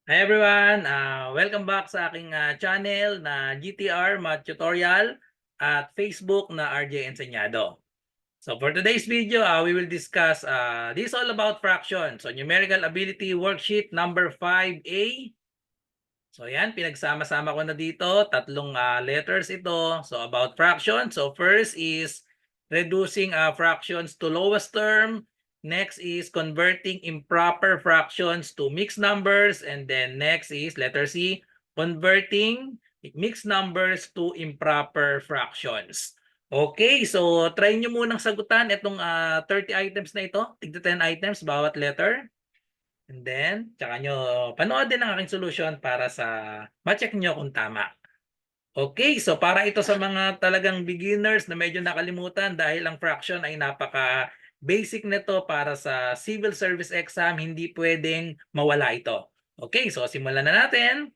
Hi everyone! Welcome back sa aking channel na GTR Math Tutorial at Facebook na RJ Enseñado. So for today's video, we will discuss this all about fractions. So numerical ability worksheet number 5A. So yan, pinagsama-sama ko na dito. Tatlong letters ito. So about fractions. So first is reducing fractions to lowest term. Next is converting improper fractions to mixed numbers. And then next is letter C, converting mixed numbers to improper fractions. Okay, so try nyo munang sagutan itong 30 items na ito. Tigda 10 items bawat letter. And then, tsaka nyo panoodin ang aking solution para sa ma-check nyo kung tama. Okay, so para ito sa mga talagang beginners na medyo nakalimutan dahil ang fraction ay napaka basic nito para sa civil service exam, hindi pwedeng mawala ito. Okay, so simulan na natin.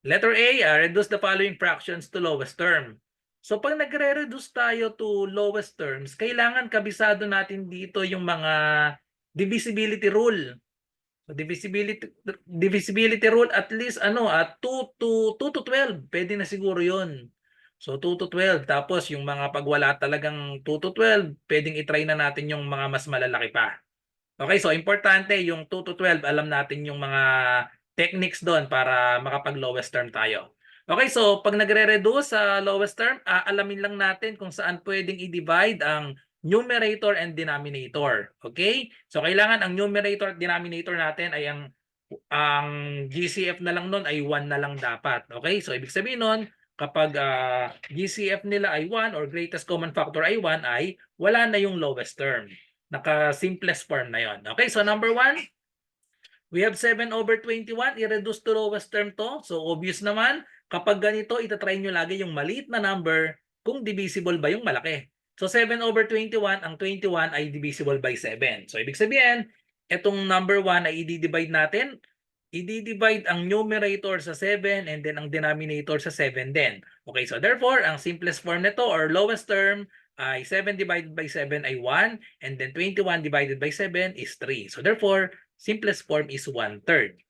Letter A, reduce the following fractions to lowest term. So pag nagre-reduce tayo to lowest terms, kailangan kabisado natin dito yung mga divisibility rule. So divisibility rule at least 2 to 12, pwede na siguro 'yon. So 2 to 12, tapos yung mga pagwala talagang 2 to 12, pwedeng i-try na natin yung mga mas malalaki pa. Okay, so importante yung 2 to 12, alam natin yung mga techniques doon para makapag lowest term tayo. Okay, so pag nagre-reduce sa lowest term, alamin lang natin kung saan pwedeng i-divide ang numerator and denominator. Okay? So kailangan ang numerator at denominator natin ay ang GCF na lang nun ay 1 na lang dapat. Okay? So ibig sabihin nun, kapag GCF nila ay 1 or greatest common factor ay 1, ay wala na yung lowest term. Naka-simplest form na yon. Okay? So number 1, we have 7/21. I-reduce to lowest term to. So obvious naman, kapag ganito, itatry nyo lagi yung maliit na number kung divisible ba yung malaki. So 7/21, ang 21 ay divisible by 7. So ibig sabihin, itong number 1 ay i-divide natin. I-divide ang numerator sa 7 and then ang denominator sa 7 din. Okay, so therefore, ang simplest form nito or lowest term ay 7 divided by 7 ay 1 and then 21 divided by 7 is 3. So therefore, simplest form is 1/3.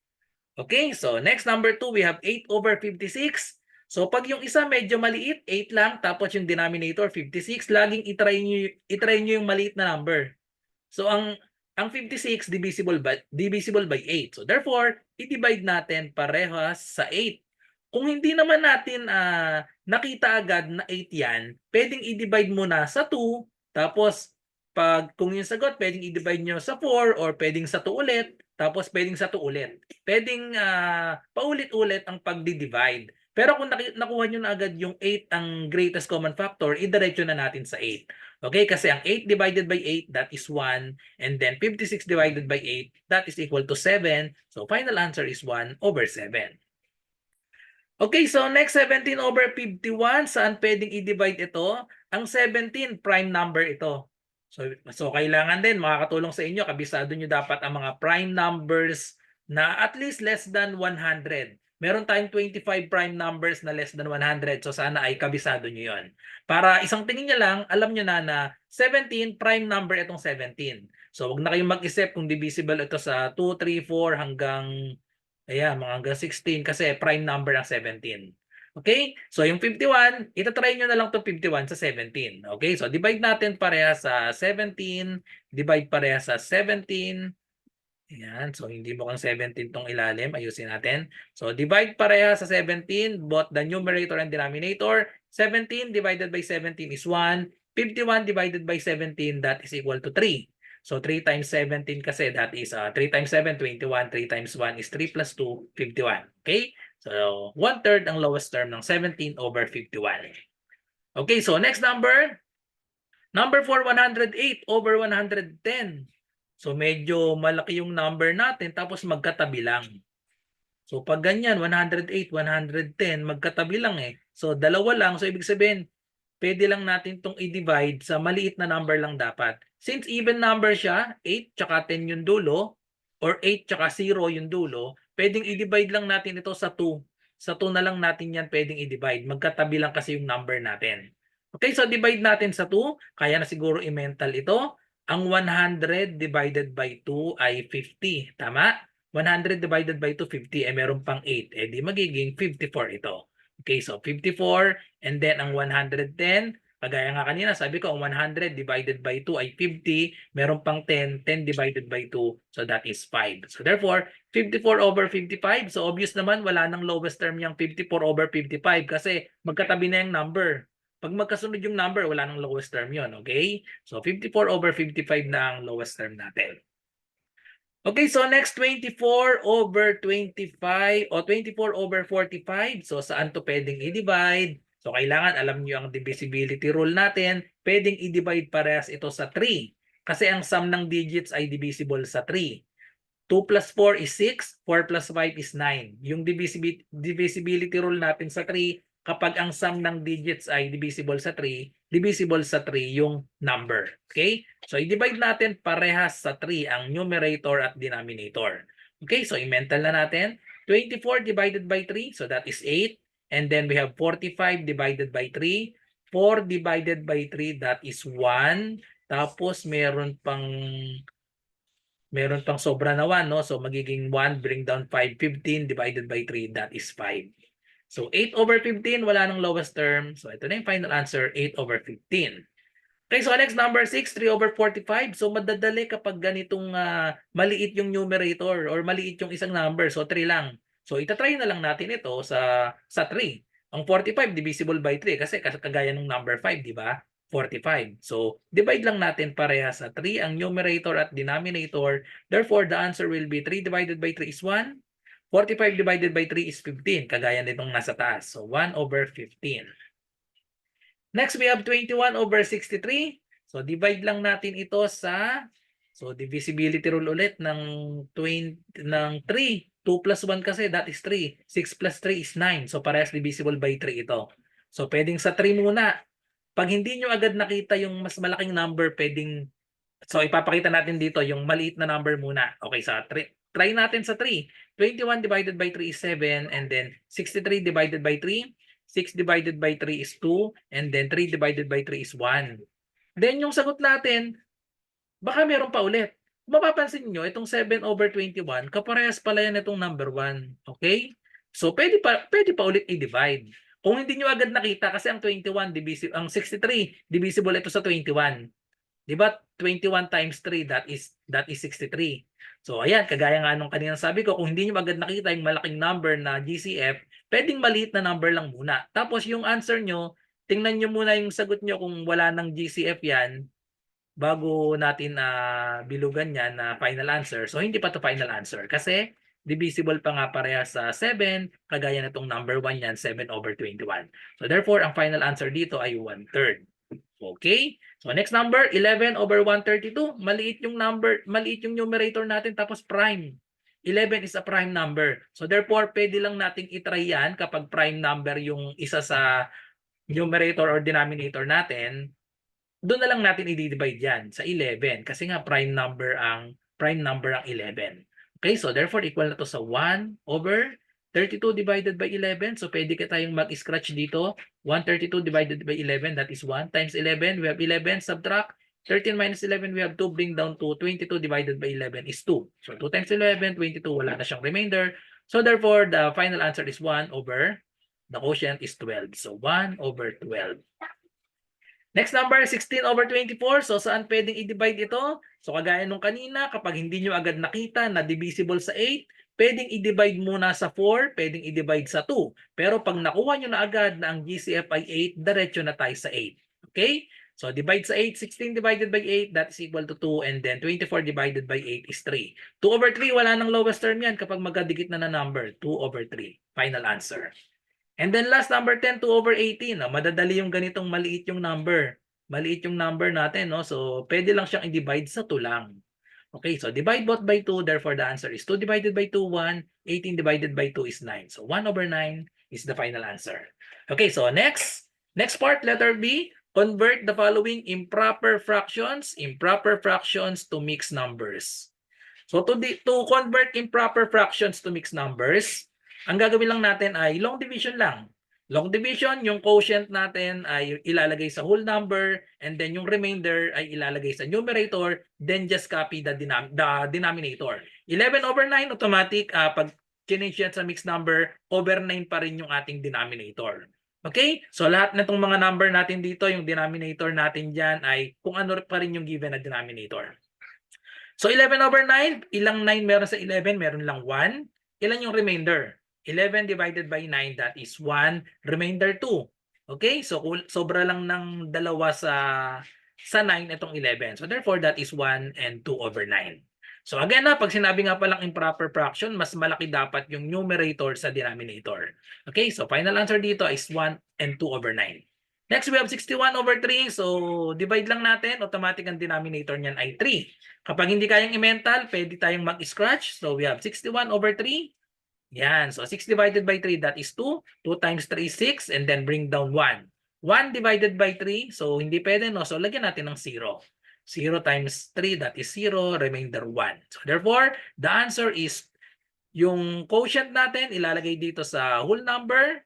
Okay, so next number 2, we have 8/56. So pag yung isa medyo maliit, 8 lang, tapos yung denominator 56, laging i-try nyo yung maliit na number. So ang 56 divisible by 8. So therefore, i-divide natin parehas sa 8. Kung hindi naman natin nakita agad na 8 yan, pwedeng i-divide muna sa 2, tapos kung yung sagot, pwedeng i-divide nyo sa 4 or pwedeng sa 2 ulit, tapos pwedeng sa 2 ulit. Pwedeng paulit-ulit ang pagdi-divide. Pero kung nakuha nyo na agad yung 8 ang greatest common factor, idiretso na natin sa 8. Okay, kasi ang 8 divided by 8, that is 1. And then 56 divided by 8, that is equal to 7. So final answer is 1/7. Okay, so next 17/51, saan pwedeng i-divide ito? Ang 17, prime number ito. So kailangan din, makakatulong sa inyo, kabisado nyo dapat ang mga prime numbers na at least less than 100. Meron tayong 25 prime numbers na less than 100. So sana ay kabisado nyo yon. Para isang tingin nyo lang, alam nyo na 17, prime number itong 17. So wag na kayong mag-isip kung divisible ito sa 2, 3, 4 hanggang ayan, mga hanggang 16 kasi prime number ang 17. Okay? So yung 51, itatry nyo na lang itong 51 sa 17. Okay? So divide natin pareha sa 17, divide pareha sa 17. Ayan. So hindi mo kang 17 tong ilalim. Ayusin natin. So divide pareha sa 17, both the numerator and denominator. 17 divided by 17 is 1. 51 divided by 17, that is equal to 3. So 3 times 17 kasi, that is 3 times 7, 21. 3 times 1 is 3 plus 2, 51. Okay? So 1/3 ang lowest term ng 17/51. Okay, so next number. Number 4, 108/110. So medyo malaki yung number natin tapos magkatabi lang. So pag ganyan, 108, 110, magkatabi lang eh. So dalawa lang. So ibig sabihin, pwede lang natin itong i-divide sa maliit na number lang dapat. Since even number siya, 8 tsaka 10 yung dulo, or 8 tsaka 0 yung dulo, pwedeng i-divide lang natin ito sa 2. Sa 2 na lang natin yan pwedeng i-divide. Magkatabi lang kasi yung number natin. Okay, so divide natin sa 2. Kaya na siguro i-mental ito. Ang 100 divided by 2 ay 50. Tama? 100 divided by 2, 50. Eh, meron pang 8. Eh, di magiging 54 ito. Okay, so 54. And then, ang 110, kagaya nga kanina, sabi ko, ang 100 divided by 2 ay 50. Meron pang 10. 10 divided by 2. So, that is 5. So, therefore, 54 over 55. So, obvious naman, wala nang lowest term yung 54 over 55 kasi magkatabi na yung number. Pag magkasunod yung number, wala nang lowest term yon, okay? So, 54 over 55 na ang lowest term natin. Okay, so next 24 over 25 o 24 over 45. So, saan to pwedeng i-divide? So, kailangan alam nyo ang divisibility rule natin. Pwedeng i-divide parehas ito sa 3. Kasi ang sum ng digits ay divisible sa 3. 2 plus 4 is 6, 4 plus 5 is 9. Yung divisibility rule natin sa 3, kapag ang sum ng digits ay divisible sa 3 yung number. Okay? So, i-divide natin parehas sa 3 ang numerator at denominator. Okay? So, i-mental na natin. 24 divided by 3, so that is 8. And then we have 45 divided by 3. 4 divided by 3, that is 1. Tapos, meron pang sobra na 1, no? So, magiging 1, bring down 5, 15 divided by 3, that is 5. So, 8 over 15, wala nang lowest term. So, ito na yung final answer, 8 over 15. Okay, so next number 6, 3 over 45. So, madadali kapag ganitong maliit yung numerator or maliit yung isang number. So, 3 lang. So, itatry na lang natin ito sa 3. Ang 45 divisible by 3 kasi kagaya ng number 5, di ba? 45. So, divide lang natin pareha sa 3 ang numerator at denominator. Therefore, the answer will be 3 divided by 3 is 1. 45 divided by 3 is 15, kagaya nitong nasa taas. So, 1 over 15. Next, we have 21 over 63. So, divide lang natin ito sa, so, divisibility rule ulit ng 3. 2 plus 1 kasi, that is 3. 6 plus 3 is 9. So, parehas divisible by 3 ito. So, pwedeng sa 3 muna. Pag hindi nyo agad nakita yung mas malaking number, pwedeng, so, ipapakita natin dito yung maliit na number muna. Okay, sa 3. Try natin sa 3. 21 divided by 3 is 7. And then, 63 divided by 3. 6 divided by 3 is 2. And then 3 divided by 3 is 1. Then yung sagot natin, baka meron pa ulit. Mapapansin nyo, itong 7 over 21, kaparehas pala yan itong number 1. Okay? So pwede pa ulit i-divide. Kung hindi nyo agad nakita, kasi ang 21, ang 63, divisible ito sa 21. Diba? 21 times 3, that is 63. So ayan, kagaya nga nung kanina sabi ko, kung hindi nyo agad nakita yung malaking number na GCF, pwedeng maliit na number lang muna. Tapos yung answer nyo, tingnan nyo muna yung sagot nyo kung wala ng GCF yan, bago natin bilugan yan na final answer. So hindi pa to final answer kasi divisible pa nga pareha sa 7, kagaya na itong number 1 yan, 7 over 21. So therefore, ang final answer dito ay 1/3. Okay? So next number, 11 over 132. Maliit yung number, maliit yung numerator natin tapos prime. 11 is a prime number. So therefore, pwede lang nating itry yan kapag prime number yung isa sa numerator or denominator natin. Doon na lang natin i-divide yan sa 11 kasi nga prime number ang 11. Okay, so therefore equal na to sa 1 over 32 divided by 11. So pwede ka tayong mag-scratch dito. 132 divided by 11, that is 1 times 11. We have 11, subtract 13 minus 11, we have 2, bring down to 22 divided by 11 is 2. So 2 times 11, 22, wala na siyang remainder. So therefore, the final answer is 1 over, the quotient is 12. So 1 over 12. Next number, 16 over 24. So, saan pwedeng i-divide ito? So, kagaya nung kanina, kapag hindi nyo agad nakita na divisible sa 8, pwedeng i-divide muna sa 4, pwedeng i-divide sa 2. Pero pag nakuha nyo na agad na ang GCF ay 8, diretso na tayo sa 8. Okay? So, divide sa 8, 16 divided by 8, that is equal to 2. And then, 24 divided by 8 is 3. 2 over 3, wala nang lowest term yan kapag magkadikit na number. 2 over 3. Final answer. And then last number 10, 2 over 18. Madadali yung ganitong maliit yung number. Maliit yung number natin, no? So, pwede lang siyang i-divide sa 2 lang. Okay, so divide both by 2. Therefore, the answer is 2 divided by 2, 1. 18 divided by 2 is 9. So, 1 over 9 is the final answer. Okay, so next part, letter B. Convert the following improper fractions to mixed numbers. So, to convert improper fractions to mixed numbers, ang gagawin lang natin ay long division lang. Long division, yung quotient natin ay ilalagay sa whole number and then yung remainder ay ilalagay sa numerator, then just copy the denominator. 11 over 9, automatic, pag change yan sa mixed number, over 9 pa rin yung ating denominator. Okay? So lahat na itong mga number natin dito, yung denominator natin dyan ay kung ano pa rin yung given na denominator. So 11 over 9, ilang 9 meron sa 11? Meron lang 1. Ilan yung remainder? 11 divided by 9, that is 1. Remainder 2. Okay? So sobra lang ng dalawa sa 9 itong 11. So therefore, that is 1 and 2 over 9. So again pag sinabi nga palang improper fraction, mas malaki dapat yung numerator sa denominator. Okay? So final answer dito is 1 and 2 over 9. Next, we have 61 over 3. So divide lang natin. Automatic ang denominator niyan ay 3. Kapag hindi kayang i-mental, pwede tayong mag-scratch. So we have 61 over 3. Yan. So 6 divided by 3, that is 2. 2 times 3 is 6. And then bring down 1. 1 divided by 3. So hindi pwede, no? So lagyan natin ng 0. 0 times 3, that is 0. Remainder 1. So therefore, the answer is yung quotient natin, ilalagay dito sa whole number.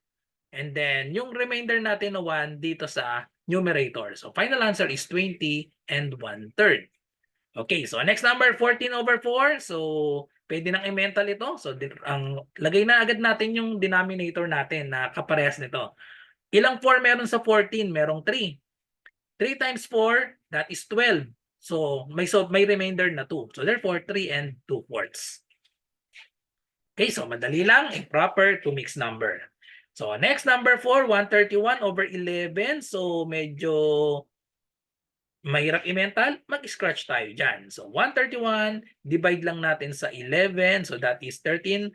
And then yung remainder natin na 1 dito sa numerator. So final answer is 20 and 1/3. Okay, so next number, 14 over 4. So, pwede nang i-mental ito. So, lagay na agad natin yung denominator natin na kaparehas nito. Ilang 4 meron sa 14? Merong 3. 3 times 4, that is 12. So, may remainder na 2. So, therefore, 3 and 2/4. Okay, so madali lang. Improper to mixed number. So, next number 4, 131 over 11. So, medyo mahirap i-mental, mag-scratch tayo dyan. So 131, divide lang natin sa 11. So that is 13.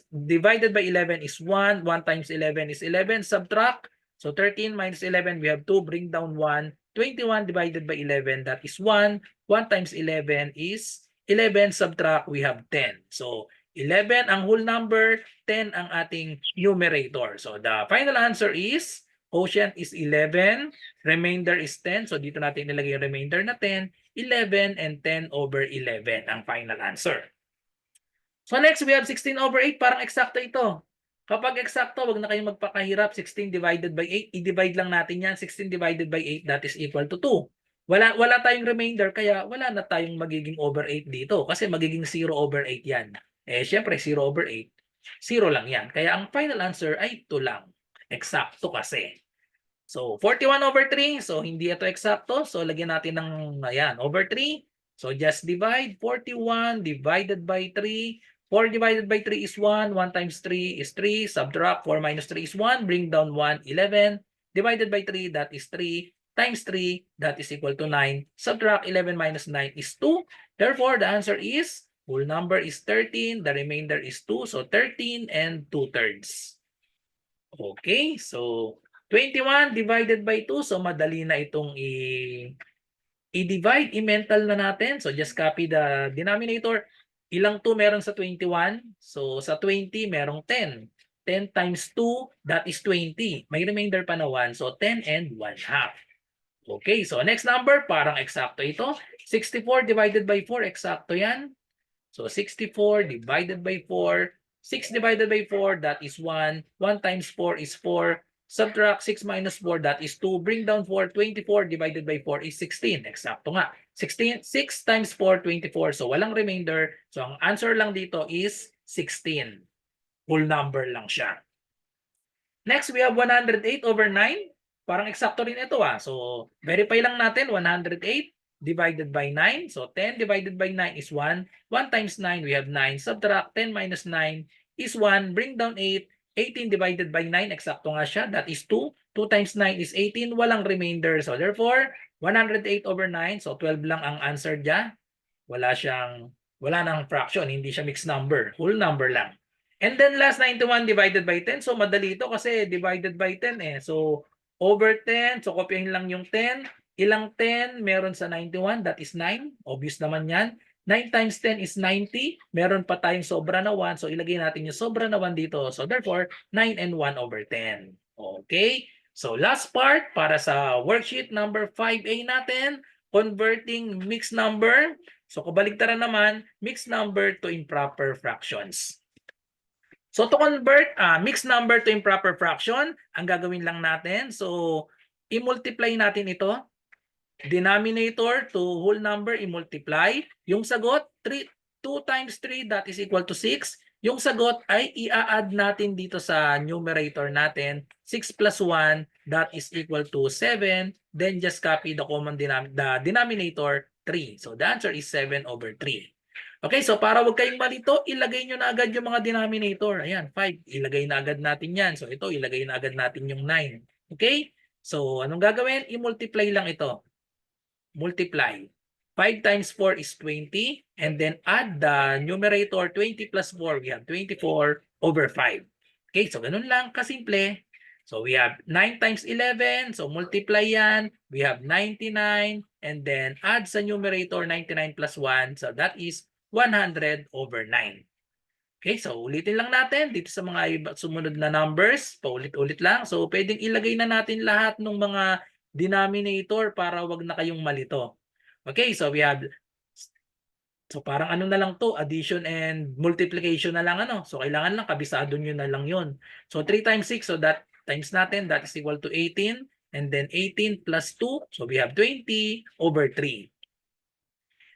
Divided by 11 is 1. 1 times 11 is 11. Subtract. So 13 minus 11, we have 2. Bring down 1. 21 divided by 11, that is 1. 1 times 11 is 11. Subtract, we have 10. So 11 ang whole number, 10 ang ating numerator. So the final answer is quotient is 11, remainder is 10. So dito natin nilagay yung remainder na 10, 11 and 10 over 11 ang final answer. So next we have 16 over 8, parang eksakto ito. Kapag eksakto, wag na kayong magpakahirap. 16 divided by 8, i-divide lang natin yan. 16 divided by 8, that is equal to 2. Wala tayong remainder, kaya wala na tayong magiging over 8 dito. Kasi magiging 0 over 8 yan. Syempre 0 over 8, 0 lang yan. Kaya ang final answer ay 2 lang. Eksakto kasi. So 41 over 3, so hindi ito eksakto. So lagyan natin ng ayan, over 3. So just divide 41 divided by 3. 4 divided by 3 is 1. 1 times 3 is 3. Subtract 4 minus 3 is 1. Bring down 1, 11. Divided by 3, that is 3. Times 3, that is equal to 9. Subtract 11 minus 9 is 2. Therefore, the answer is, whole number is 13. The remainder is 2. So 13 and 2/3. Okay, so 21 divided by 2. So madali na itong i-divide, i-mental na natin. So just copy the denominator. Ilang 2 meron sa 21? So sa 20 merong 10. 10 times 2, that is 20. May remainder pa na 1. So 10 and 1/2. Okay, so next number, parang eksakto ito. 64 divided by 4, eksakto yan. So 64 divided by 4. 6 divided by 4, that is 1. 1 times 4 is 4. Subtract 6 minus 4, that is 2. Bring down 4. 24 divided by 4 is 16. Eksakto nga. 6 times 4, 24. So walang remainder. So ang answer lang dito is 16. Whole number lang siya. Next, we have 108 over 9. Parang eksakto rin ito So verify lang natin. 108 divided by 9. So 10 divided by 9 is 1. 1 times 9, we have 9. Subtract 10 minus 9 is 1. Bring down 8. 18 divided by 9, eksakto nga siya. That is 2. 2 times 9 is 18. Walang remainder. So therefore, 108 over 9. So 12 lang ang answer dyan. Wala nang fraction. Hindi siya mixed number. Whole number lang. And then last 91 divided by 10. So madali ito kasi divided by 10 So over 10. So kopyahin lang yung 10. Ilang 10 meron sa 91? That is 9. Obvious naman yan. 9 times 10 is 90. Meron pa tayong sobra na 1. So ilagay natin yung sobra na 1 dito. So therefore, 9 and 1 over 10. Okay? So last part para sa worksheet number 5A natin. Converting mixed number. So kabaligtaran naman, mixed number to improper fractions. So to convert mixed number to improper fraction, ang gagawin lang natin, so i-multiply natin ito. Denominator to whole number, i-multiply. Yung sagot, 2 times 3, that is equal to 6. Yung sagot ay i-add natin dito sa numerator natin. 6 plus 1, that is equal to 7. Then just copy the common denominator, 3. So the answer is 7 over 3. Okay, so para wag kayong malito, ilagay nyo na agad yung mga denominator. Ayan, 5. Ilagay na agad natin yan. So ito, ilagay na agad natin yung 9. Okay? So anong gagawin? I-multiply lang ito. Multiply. 5 times 4 is 20. And then add the numerator, 20 plus 4. We have 24 over 5. Okay, so ganun lang kasimple. So we have 9 times 11. So multiply yan. We have 99. And then add sa numerator, 99 plus 1. So that is 100 over 9. Okay, so ulitin lang natin dito sa mga sumunod na numbers. Paulit-ulit lang. So pwedeng ilagay na natin lahat ng mga denominator para wag na kayong malito. Okay, so we have, so parang ano na lang to, addition and multiplication na lang ano. So kailangan lang kabisado nyo na lang yon. So 3 times 6, so that times natin, that is equal to 18. And then 18 plus 2, so we have 20 over 3.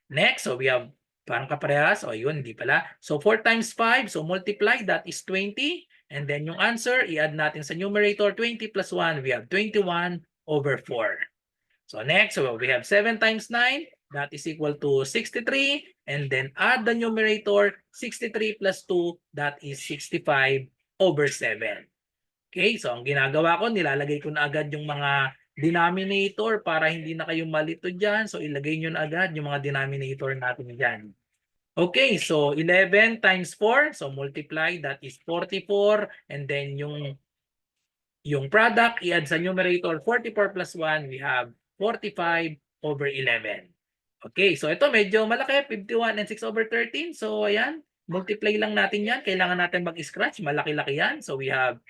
Next, so we have parang kaparehas. O yun, hindi pala. So 4 times 5, so multiply, that is 20. And then yung answer, i-add natin sa numerator, 20 plus 1, we have 21 over 4. So next, so we have 7 times 9, that is equal to 63. And then add the numerator, 63 plus 2, that is 65 over 7. Okay, so ang ginagawa ko, nilalagay ko na agad yung mga denominator para hindi na kayo malito dyan. So ilagay nyo na agad yung mga denominator natin dyan. Okay, so 11 times 4, so multiply, that is 44. And then yung product, i-add sa numerator, 44 plus 1, we have 45 over 11. Okay, so ito medyo malaki, 51 and 6 over 13. So ayan, multiply lang natin yan. Kailangan natin mag-scratch, malaki-laki yan. So we have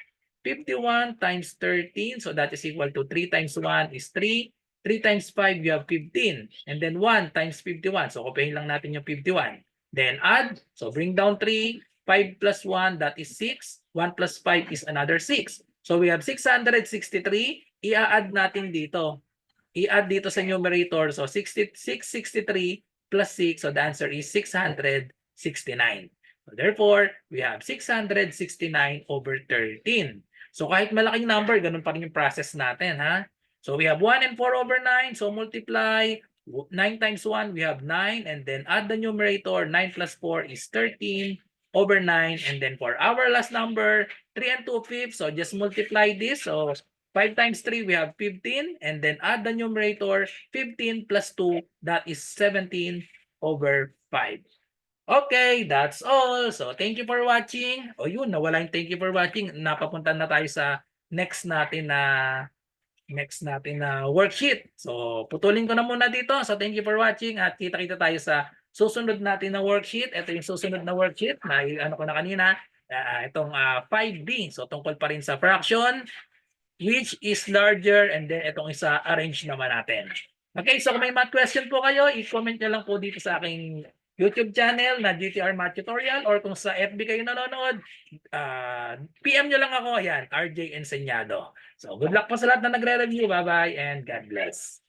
51 times 13, so that is equal to 3 times 1 is 3. 3 times 5, you have 15. And then 1 times 51, so kopyahin lang natin yung 51. Then add, so bring down 3. 5 plus 1, that is 6. 1 plus 5 is another 6. So we have 663. I-add natin dito. I-add dito sa numerator. So 663 plus 6. So the answer is 669. So therefore, we have 669 over 13. So kahit malaking number, ganun pa rin yung process natin, ha? So we have 1 and 4 over 9. So multiply 9 times 1, we have 9. And then add the numerator. 9 plus 4 is 13 over 9. And then for our last number, 3 and 2/5. So just multiply this. So 5 times 3, we have 15. And then add the numerator, 15 plus 2, that is 17 over 5. Okay, that's all. So thank you for watching. O yun, nawala yung thank you for watching. Napapunta na tayo sa next natin na worksheet. So putulin ko na muna dito. So thank you for watching at kita-kita tayo sa susunod natin na worksheet. Ito yung susunod na worksheet. Ano ko na kanina, itong 5B. So tungkol pa rin sa fraction, which is larger, and then itong isa arrange naman natin. Okay, so kung may math question po kayo, i-comment nyo lang po dito sa aking YouTube channel na GTR Math Tutorial, or kung sa FB kayo nanonood, PM nyo lang ako. Yan, RJ Enseñado. So good luck po sa lahat na nagre-review. Bye-bye and God bless.